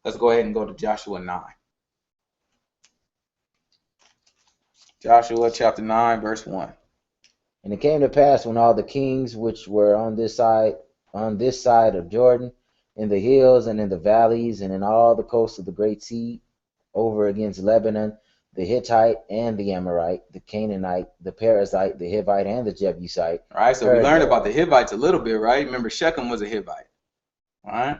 Let's go ahead and go to Joshua 9. Joshua chapter 9, verse 1. And it came to pass when all the kings which were on this side of Jordan, in the hills and in the valleys, and in all the coasts of the great sea, over against Lebanon, the Hittite and the Amorite, the Canaanite, the Perizzite, the Hivite, and the Jebusite. All right, so we learned about the Hivites a little bit, right? Remember, Shechem was a Hivite. All right.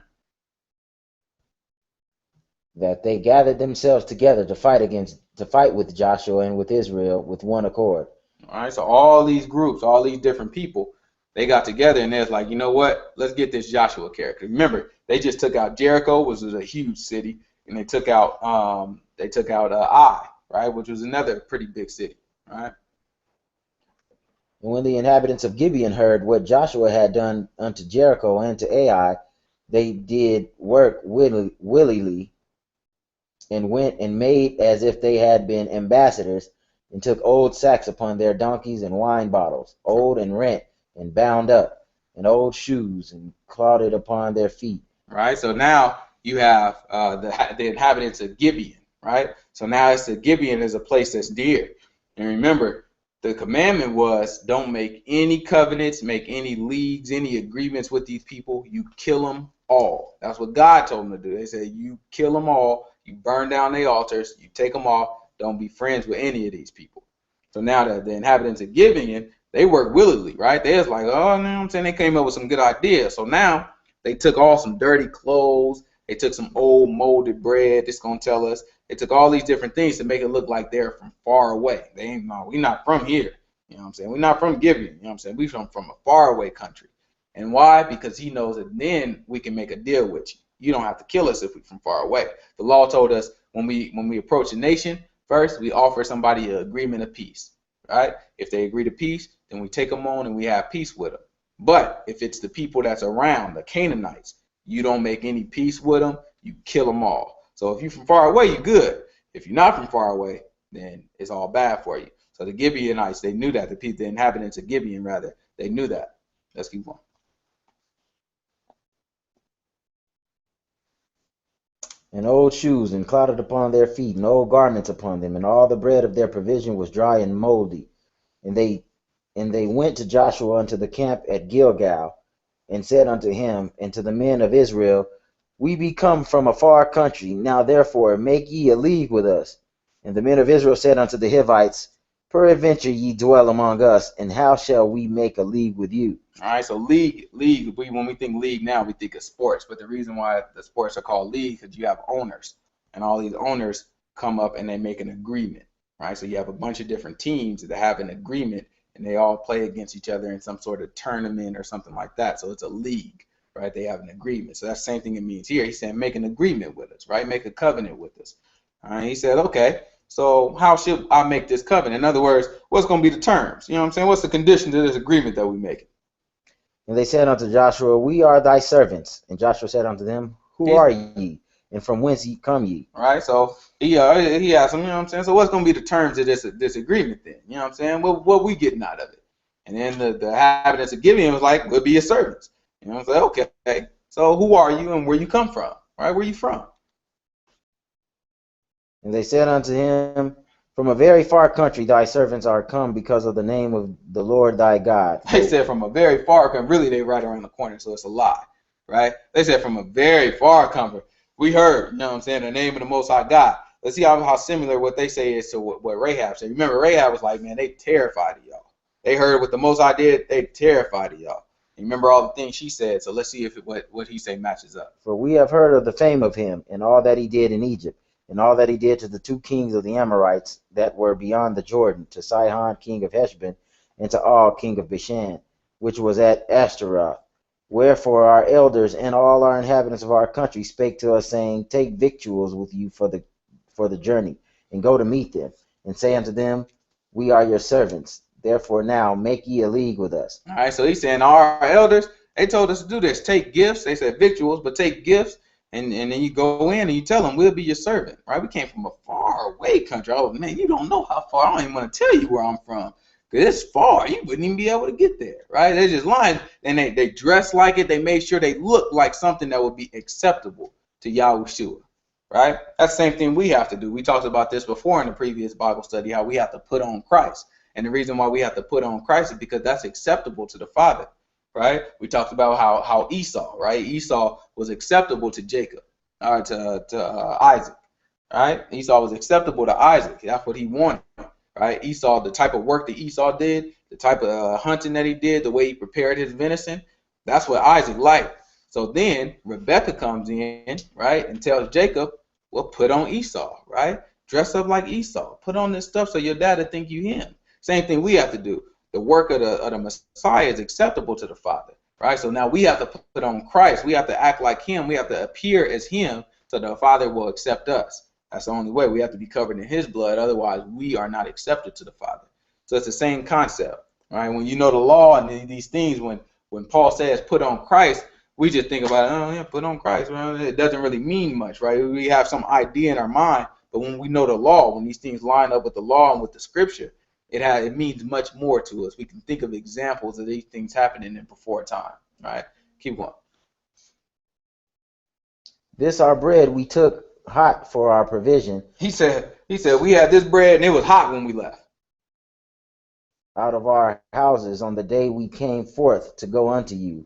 That they gathered themselves together to fight with Joshua and with Israel with one accord. All right, so all these groups, all these different people, they got together and they're like, you know what? Let's get this Joshua character. Remember, they just took out Jericho, which was a huge city, and they took out Ai, right, which was another pretty big city, right? And when the inhabitants of Gibeon heard what Joshua had done unto Jericho and to Ai, they did work willingly, and went and made as if they had been ambassadors, and took old sacks upon their donkeys, and wine bottles, old and rent, and bound up, and old shoes, and clotted upon their feet. Right, so now you have the inhabitants of Gibeon, right? So now it's Gibeon is a place that's dear. And remember, the commandment was don't make any covenants, make any leagues, any agreements with these people. You kill them all. That's what God told them to do. They said you kill them all. You burn down their altars. You take them off. Don't be friends with any of these people. So now the inhabitants of Gibeon, they work willingly, right? They was like, oh, you know what I'm saying? They came up with some good ideas. So now they took all some dirty clothes. They took some old molded bread. This going to tell us. They took all these different things to make it look like they're from far away. They ain't, no, we not from here. You know what I'm saying? We're not from Gibeon. You know what I'm saying? We from a far away country. And why? Because he knows that then we can make a deal with you. You don't have to kill us if we're from far away. The law told us when we approach a nation, first we offer somebody an agreement of peace, right? If they agree to peace, then we take them on and we have peace with them. But if it's the people that's around, the Canaanites, you don't make any peace with them, you kill them all. So if you're from far away, you're good. If you're not from far away, then it's all bad for you. So the Gibeonites, they knew that. The inhabitants of Gibeon, rather, they knew that. Let's keep going. And old shoes, and clotted upon their feet, and old garments upon them, and all the bread of their provision was dry and moldy. And they went to Joshua unto the camp at Gilgal, and said unto him and to the men of Israel, we be come from a far country. Now therefore make ye a league with us. And the men of Israel said unto the Hivites, peradventure ye dwell among us, and how shall we make a league with you? All right, so league. When we think league now, we think of sports. But the reason why the sports are called league is because you have owners, and all these owners come up and they make an agreement, right? So you have a bunch of different teams that have an agreement, and they all play against each other in some sort of tournament or something like that. So it's a league, right? They have an agreement. So that's the same thing it means here. He's saying make an agreement with us, right? Make a covenant with us. All right, he said, okay. So how should I make this covenant? In other words, what's going to be the terms? You know what I'm saying? What's the conditions of this agreement that we make? And they said unto Joshua, we are thy servants. And Joshua said unto them, who are ye? And from whence come ye? All right, so he asked them, you know what I'm saying? So what's going to be the terms of this agreement then? You know what I'm saying? What we getting out of it? And then the inhabitants of Gibeon was like, we'll be your servants. You know what I'm saying? Okay, so who are you and where you come from? Right, where you from? And they said unto him, from a very far country thy servants are come because of the name of the Lord thy God. They said from a very far country. Really, they right around the corner, so it's a lie, right? They said from a very far country. We heard, you know what I'm saying, the name of the Most High God. Let's see how similar what they say is to what Rahab said. Remember, Rahab was like, man, they terrified of y'all. They heard what the Most High did. They terrified of y'all. And remember all the things she said. So let's see if what he say matches up. For we have heard of the fame of him and all that he did in Egypt, and all that he did to the two kings of the Amorites that were beyond the Jordan, to Sihon king of Heshbon, and to Og king of Bashan, which was at Ashtaroth. Wherefore our elders and all our inhabitants of our country spake to us, saying, take victuals with you for the journey, and go to meet them, and say unto them, we are your servants. Therefore now make ye a league with us. All right, so he's saying our elders, they told us to do this. Take gifts. They said victuals, but take gifts. And then you go in and you tell them, we'll be your servant, right? We came from a far away country. Oh, man, you don't know how far. I don't even want to tell you where I'm from. Because it's far. You wouldn't even be able to get there, right? They're just lying. And they dress like it. They made sure they look like something that would be acceptable to Yahushua. right? That's the same thing we have to do. We talked about this before in the previous Bible study, how we have to put on Christ. And the reason why we have to put on Christ is because that's acceptable to the Father, right? We talked about how Esau, right? Esau was acceptable to Jacob, or to Isaac, right? Esau was acceptable to Isaac. That's what he wanted, right? Esau, the type of work that Esau did, the type of hunting that he did, the way he prepared his venison, that's what Isaac liked. So then Rebecca comes in, right, and tells Jacob, well, put on Esau, right? Dress up like Esau. Put on this stuff so your dad will think you him. Same thing we have to do. The work of the Messiah is acceptable to the Father, right? So now we have to put on Christ. We have to act like him. We have to appear as him so the Father will accept us. That's the only way. We have to be covered in his blood. Otherwise, we are not accepted to the Father. So it's the same concept, right? When you know the law and these things, when Paul says put on Christ, we just think about it, oh yeah, put on Christ. Well, it doesn't really mean much, right? We have some idea in our mind, but when we know the law, when these things line up with the law and with the scripture, it means much more to us. We can think of examples of these things happening in before time, right? Keep going. This our bread we took hot for our provision. He said we had this bread and it was hot when we left. Out of our houses on the day we came forth to go unto you.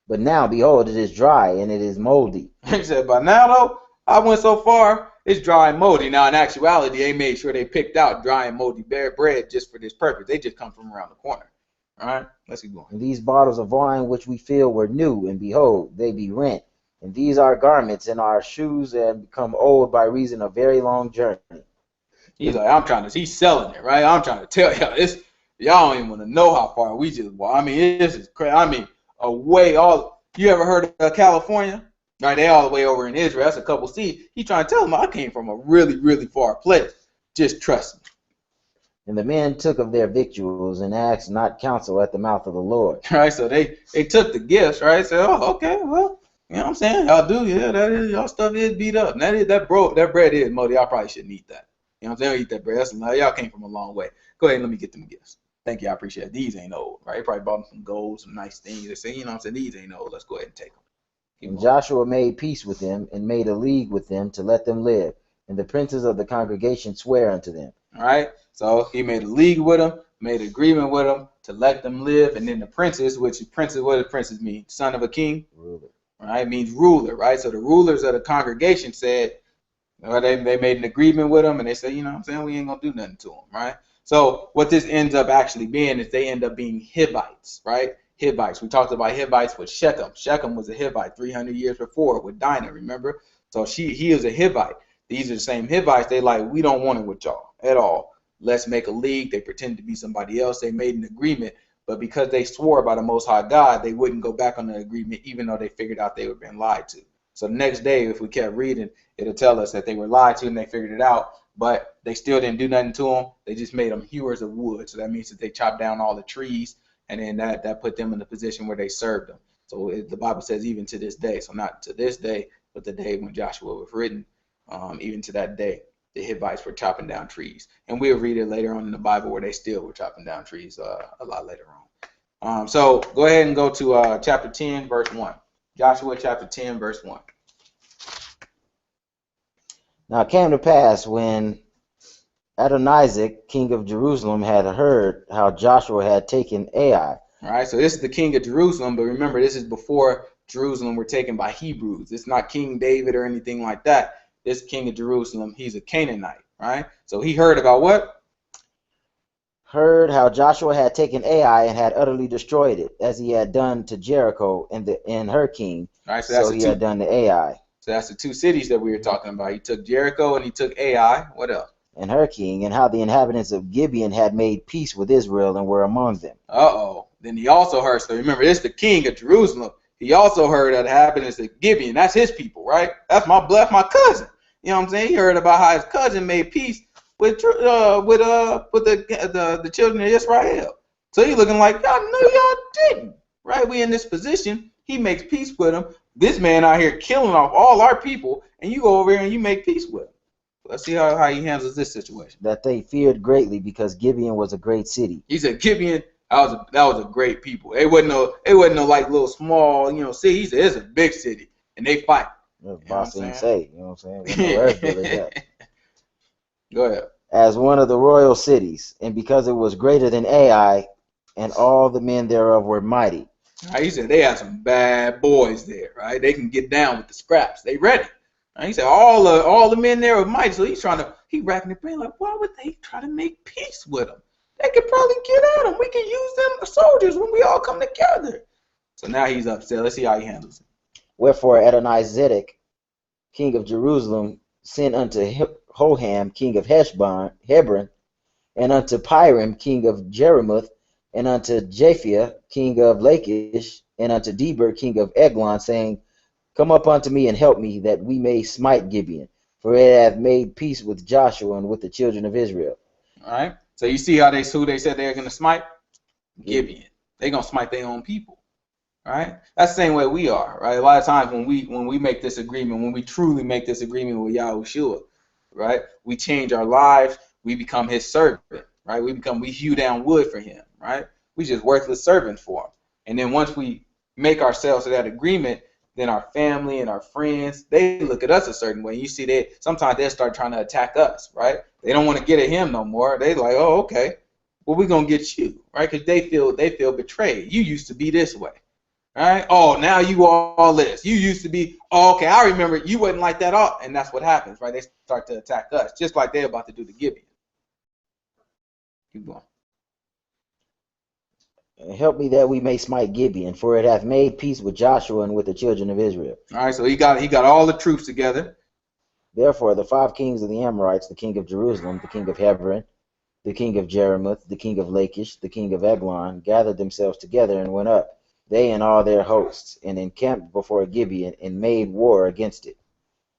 But now, behold, it is dry and it is moldy. He said, but now, though, I went so far, it's dry and moldy. Now, in actuality, they made sure they picked out dry and moldy bread just for this purpose. They just come from around the corner. All right, let's keep going. And these bottles of wine which we fill were new, and behold, they be rent. And these are garments and our shoes and become old by reason of very long journey. He's like, he's selling it, right? I'm trying to tell y'all this. Y'all don't even want to know how far we just walk. I mean, this is crazy. I mean, you ever heard of California? Right, they all the way over in Israel. That's a couple seas. He's trying to tell them I came from a really, really far place. Just trust me. And the men took of their victuals and asked not counsel at the mouth of the Lord. Right, so they took the gifts, right? Said, oh, okay, well, you know what I'm saying? Y'all do, yeah, that is, y'all stuff is beat up. And that bread is moldy. Y'all probably shouldn't eat that. You know what I'm saying? Eat that bread. Y'all came from a long way. Go ahead and let me get them gifts. Thank you, I appreciate it. These ain't old, right? They probably bought them some gold, some nice things. They say, you know what I'm saying? These ain't old. Let's go ahead and take them. And Joshua made peace with them and made a league with them to let them live. And the princes of the congregation swear unto them. All right. So he made a league with them, made an agreement with them to let them live. And then the princes, what does princes mean? Son of a king? Ruler. Right? It means ruler, right? So the rulers of the congregation said, they made an agreement with them and they said, you know what I'm saying? We ain't going to do nothing to them, right? So what this ends up actually being is they end up being Hivites, right? Hivites. We talked about Hivites with Shechem. Shechem was a Hivite 300 years before with Dinah, remember? So he is a Hivite. These are the same Hivites. They like, we don't want it with y'all at all. Let's make a league. They pretend to be somebody else. They made an agreement, but because they swore by the Most High God, they wouldn't go back on the agreement, even though they figured out they were being lied to. So the next day, if we kept reading, it'll tell us that they were lied to and they figured it out, but they still didn't do nothing to them. They just made them hewers of wood. So that means that they chopped down all the trees, and then that put them in the position where they served them. So the Bible says even to this day, so not to this day, but the day when Joshua was written, even to that day, the Hivites were chopping down trees. And we'll read it later on in the Bible where they still were chopping down trees a lot later on. So go ahead and go to chapter 10, verse 1. Joshua chapter 10, verse 1. Now it came to pass when Adonizek, king of Jerusalem, had heard how Joshua had taken Ai. All right, so this is the king of Jerusalem, but remember, this is before Jerusalem were taken by Hebrews. It's not King David or anything like that. This king of Jerusalem, he's a Canaanite, right? So he heard about what? Heard how Joshua had taken Ai and had utterly destroyed it, as he had done to Jericho and her king. All right, so he had done to Ai. So that's the two cities that we were talking about. He took Jericho and he took Ai. What else? And her king, and how the inhabitants of Gibeon had made peace with Israel and were among them. Then he also heard, so remember, this is the king of Jerusalem. He also heard of the inhabitants of Gibeon. That's his people, right? That's my cousin. You know what I'm saying? He heard about how his cousin made peace with the children of Israel. So he's looking like, y'all knew y'all didn't, right? We in this position. He makes peace with them. This man out here killing off all our people, and you go over here and you make peace with him. Let's see how he handles this situation. That they feared greatly because Gibeon was a great city. He said Gibeon, that was a great people. It wasn't no like little small, city. He said it's a big city, and they fight. As You know what I'm Bossing saying? say, you know what I'm saying? When the earth village up. Go ahead. As one of the royal cities, and because it was greater than Ai, and all the men thereof were mighty. Right, he said they have some bad boys there, right? They can get down with the scraps. They ready. Right, he said all the men there are mighty. So he racking the brain like, why would they try to make peace with them? They could probably get at them. We can use them as soldiers when we all come together. So now he's upset. Let's see how he handles it. Wherefore Adonizedek, king of Jerusalem, sent unto Hoham, king of Hebron, and unto Piram, king of Jeremuth, and unto Japhia, king of Lachish, and unto Deber, king of Eglon, saying, Come up unto me and help me, that we may smite Gibeon, for it hath made peace with Joshua and with the children of Israel. All right. So you see how who they said they're gonna smite? Gibeon. Gibeon. They're gonna smite their own people. Right? That's the same way we are, right? A lot of times when we make this agreement, when we truly make this agreement with Yahushua, right? We change our lives, we become his servant, right? We hew down wood for him, right? We just worthless servants for him. And then once we make ourselves to that agreement, then our family and our friends, they look at us a certain way. You see sometimes they start trying to attack us, right? They don't want to get at him no more. They like, oh, okay. Well, we're gonna get you, right? Because they feel betrayed. You used to be this way. All right. Oh, now you all this. You used to be. Oh, okay. I remember you wasn't like that. All, and that's what happens, right? They start to attack us, just like they're about to do to Gibeon. Keep going. Help me that we may smite Gibeon, for it hath made peace with Joshua and with the children of Israel. All right. So he got all the troops together. Therefore the 5 kings of the Amorites, the king of Jerusalem, the king of Hebron, the king of Jeremuth, the king of Lachish, the king of Eglon, gathered themselves together and went up, they and all their hosts, and encamped before Gibeon, and made war against it.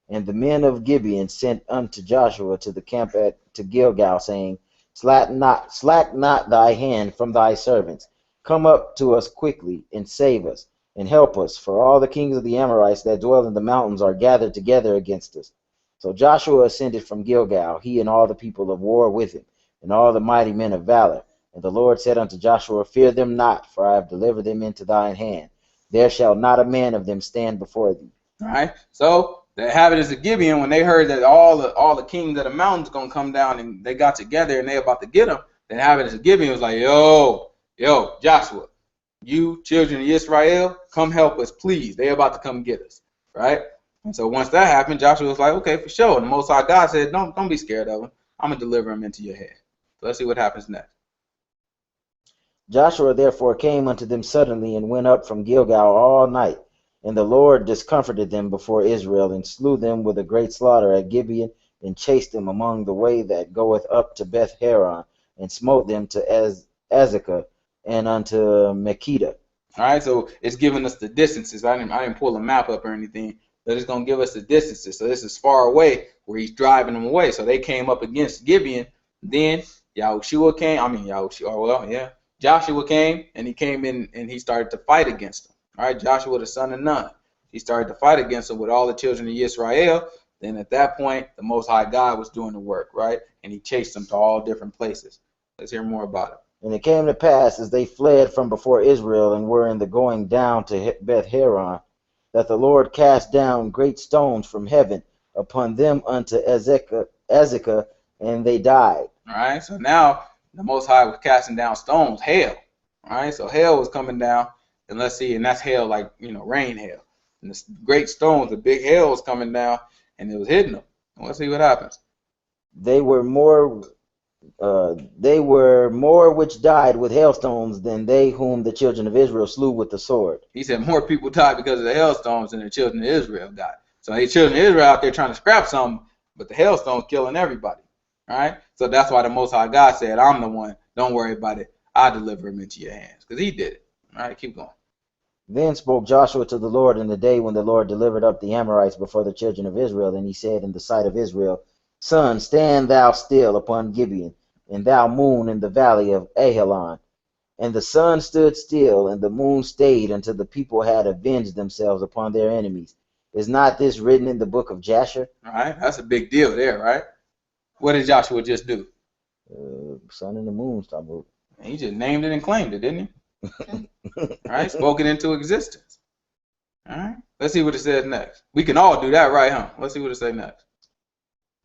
And the men of Gibeon sent unto Joshua to the camp to Gilgal, saying, slack not thy hand from thy servants. Come up to us quickly, and save us, and help us, for all the kings of the Amorites that dwell in the mountains are gathered together against us. So Joshua ascended from Gilgal, he and all the people of war with him, and all the mighty men of valor. And the Lord said unto Joshua, Fear them not, for I have delivered them into thine hand. There shall not a man of them stand before thee. All right. So the inhabitants of Gibeon, when they heard that all the kings of the mountains gonna come down and they got together and they about to get them, the inhabitants of Gibeon was like, yo, Joshua, you children of Israel, come help us, please. They about to come get us, right? And so once that happened, Joshua was like, okay, for sure. And the Most High God said, don't be scared of them. I'm gonna deliver them into your hand. So let's see what happens next. Joshua therefore came unto them suddenly, and went up from Gilgal all night. And the Lord discomforted them before Israel, and slew them with a great slaughter at Gibeon, and chased them among the way that goeth up to Beth Haron, and smote them to Azekah, and unto Makkedah. All right, so it's giving us the distances. I didn't pull a map up or anything, but it's gonna give us the distances. So this is far away where he's driving them away. So they came up against Gibeon. Then Yahushua came. I mean Yahushua. Well, yeah. Joshua came and he came in and he started to fight against them. All right, Joshua the son of Nun. He started to fight against them with all the children of Israel. Then at that point, the Most High God was doing the work, right? And he chased them to all different places. Let's hear more about it. And it came to pass, as they fled from before Israel, and were in the going down to Beth Haron, that the Lord cast down great stones from heaven upon them unto Azekah, and they died. All right, so now the Most High was casting down stones, hail. All right, so hail was coming down, and let's see, and that's hail like, rain hail. And the great stones, the big hail was coming down, and it was hitting them. And let's see what happens. They were more which died with hailstones than they whom the children of Israel slew with the sword. He said more people died because of the hailstones than the children of Israel died. So the children of Israel out there trying to scrap something, but the hailstones killing everybody. All right, so that's why the Most High God said, I'm the one. Don't worry about it. I deliver him into your hands, because he did it. All right, keep going. Then spoke Joshua to the Lord in the day when the Lord delivered up the Amorites before the children of Israel. And he said in the sight of Israel, Sun, stand thou still upon Gibeon, and thou moon in the valley of Ajalon. And the sun stood still, and the moon stayed, until the people had avenged themselves upon their enemies. Is not this written in the book of Jasher? All right, that's a big deal there, right? What did Joshua just do? Sun and the moon stopped moving. He just named it and claimed it, didn't he? All right, spoke it into existence. All right, Let's see what it says next. We can all do that, right, huh? Let's see what it says next.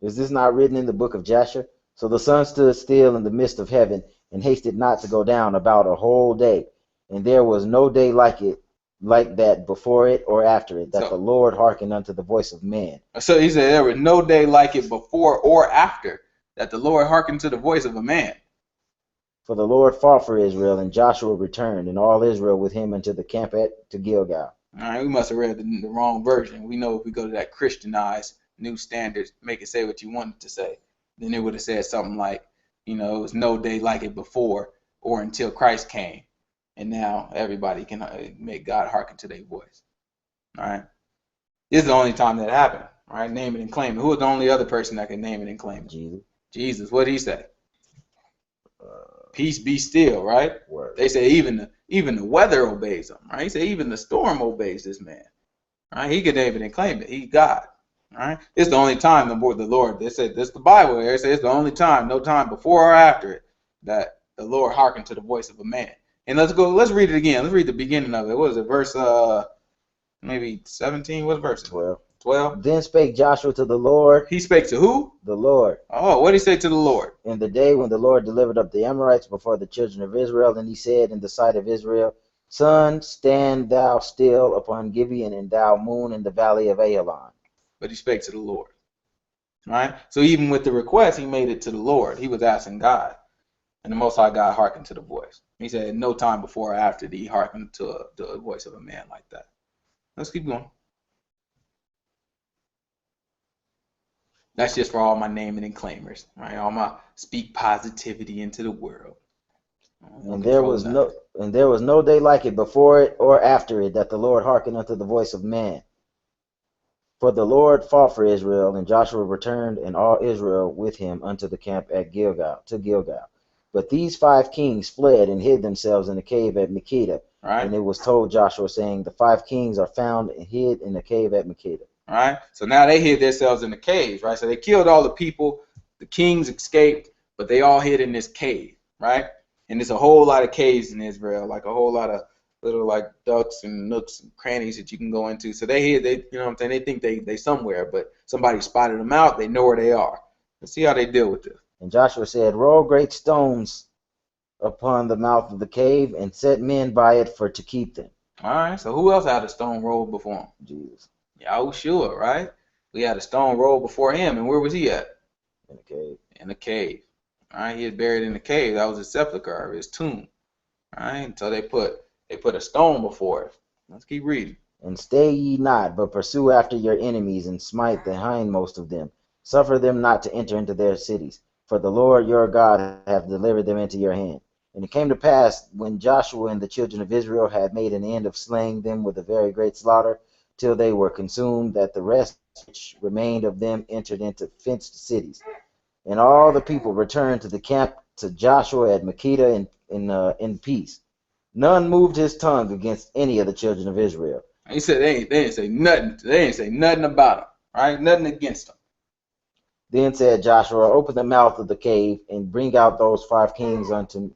Is this not written in the book of Jasher? So the sun stood still in the midst of heaven, and hasted not to go down about a whole day. And there was no day like it, like that before it or after it, that the Lord hearkened unto the voice of man. So he said there was no day like it before or after, that the Lord hearkened to the voice of a man. For the Lord fought for Israel, and Joshua returned, and all Israel with him unto the camp to Gilgal. All right, we must have read the wrong version. We know if we go to that Christianized New Standards, make it say what you want it to say, then it would have said something like, it was no day like it before or until Christ came. And now everybody can make God hearken to their voice. All right. This is the only time that happened. All right. Name it and claim it. Who was the only other person that can name it and claim it? Jesus. Jesus. What did he say? Peace be still, right? Word. They say even the weather obeys him, right? He said even the storm obeys this man. Right? He could name it and claim it. He's God. All right. It's the only time the Lord, they said this the Bible here. It says it's the only time, no time before or after it, that the Lord hearkened to the voice of a man. And let's read it again. Let's read the beginning of it. What is it? Verse maybe 17? What verse? 12. 12. Then spake Joshua to the Lord. He spake to who? The Lord. Oh, what did he say to the Lord? In the day when the Lord delivered up the Amorites before the children of Israel, and he said in the sight of Israel, Sun, stand thou still upon Gibeon, and thou moon in the valley of Ajalon. But he spake to the Lord. Right? So even with the request, he made it to the Lord. He was asking God. And the Most High God hearkened to the voice. He said no time before or after did he hearken to the voice of a man like that. Let's keep going. That's just for all my naming and claimers, right? All my speak positivity into the world. And there was no day like it before it or after it, that the Lord hearkened unto the voice of man. For the Lord fought for Israel, and Joshua returned, and all Israel with him unto the camp at Gilgal, to Gilgal. But these 5 kings fled and hid themselves in the cave at Makkedah. Right. And it was told Joshua, saying, the 5 kings are found and hid in the cave at Makkedah. All right. So now they hid themselves in the caves, right? So they killed all the people. The kings escaped, but they all hid in this cave, right? And there's a whole lot of caves in Israel, like a whole lot of little like ducks and nooks and crannies that you can go into. So they hid, you know what I'm saying? They think they somewhere, but somebody spotted them out. They know where they are. Let's see how they deal with this. And Joshua said, roll great stones upon the mouth of the cave, and set men by it for to keep them. All right. So who else had a stone rolled before him? Jesus. Yahushua, right? We had a stone rolled before him, and where was he at? In the cave. In the cave. All right. He was buried in the cave. That was his sepulcher, his tomb. All right. So they put a stone before it. Let's keep reading. And stay ye not, but pursue after your enemies, and smite the hindmost of them. Suffer them not to enter into their cities, for the Lord your God hath delivered them into your hand. And it came to pass, when Joshua and the children of Israel had made an end of slaying them with a very great slaughter, till they were consumed, that the rest which remained of them entered into fenced cities. And all the people returned to the camp to Joshua at Makkedah in peace. None moved his tongue against any of the children of Israel. He said they didn't say nothing. They didn't say nothing about him, right? Nothing against him. Then said Joshua, open the mouth of the cave, and bring out those 5 kings unto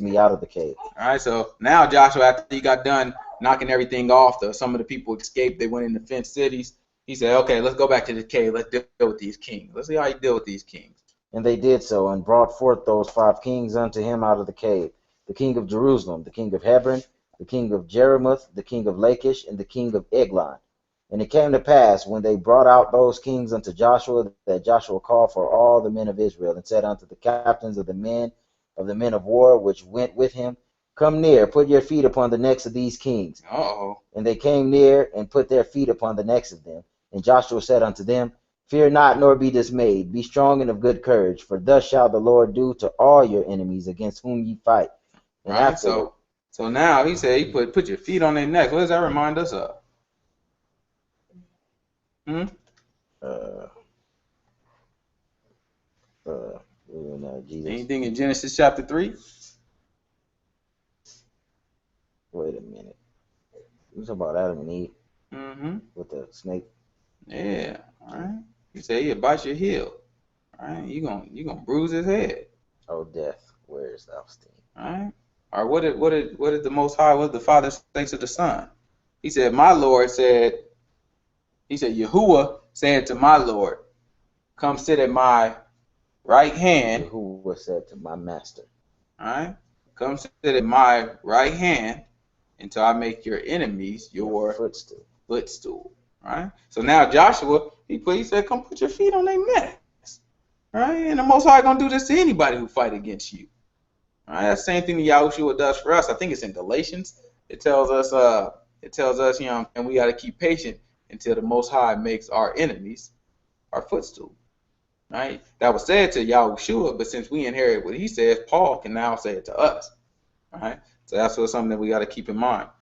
me out of the cave. All right, so now Joshua, after he got done knocking everything off, some of the people escaped. They went into fenced cities. He said, okay, let's go back to the cave. Let's deal with these kings. Let's see how you deal with these kings. And they did so, and brought forth those 5 kings unto him out of the cave. The king of Jerusalem, the king of Hebron, the king of Jeremoth, the king of Lachish, and the king of Eglon. And it came to pass, when they brought out those kings unto Joshua, that Joshua called for all the men of Israel, and said unto the captains of the men of war which went with him, come near, put your feet upon the necks of these kings. And they came near, and put their feet upon the necks of them. And Joshua said unto them, fear not, nor be dismayed. Be strong and of good courage, for thus shall the Lord do to all your enemies against whom ye fight. And right, so now he said he put your feet on their necks. What does that remind us of? Anything in Genesis chapter 3? Wait a minute. You talking about Adam and Eve? Mm-hmm. With the snake? Yeah. All right. He said he'll bite your heel. All right. You gonna bruise his head. Oh, death, where is thou sting? All right. Or what did the Most High, what did the Father say to the Son? He said, my Lord said, he said, Yahuwah said to my Lord, come sit at my right hand. Yahuwah said to my master. All right. Come sit at my right hand until I make your enemies your footstool. Footstool. Right. So now Joshua, he said, come put your feet on their necks. Right. And the Most High gonna do this to anybody who fight against you. All right. That's the same thing that Yahushua does for us. I think it's in Galatians. It tells us, you know, and we got to keep patient until the Most High makes our enemies our footstool. Right? That was said to Yahushua, but since we inherit what he says, Paul can now say it to us. Right? So that's something that we got to keep in mind.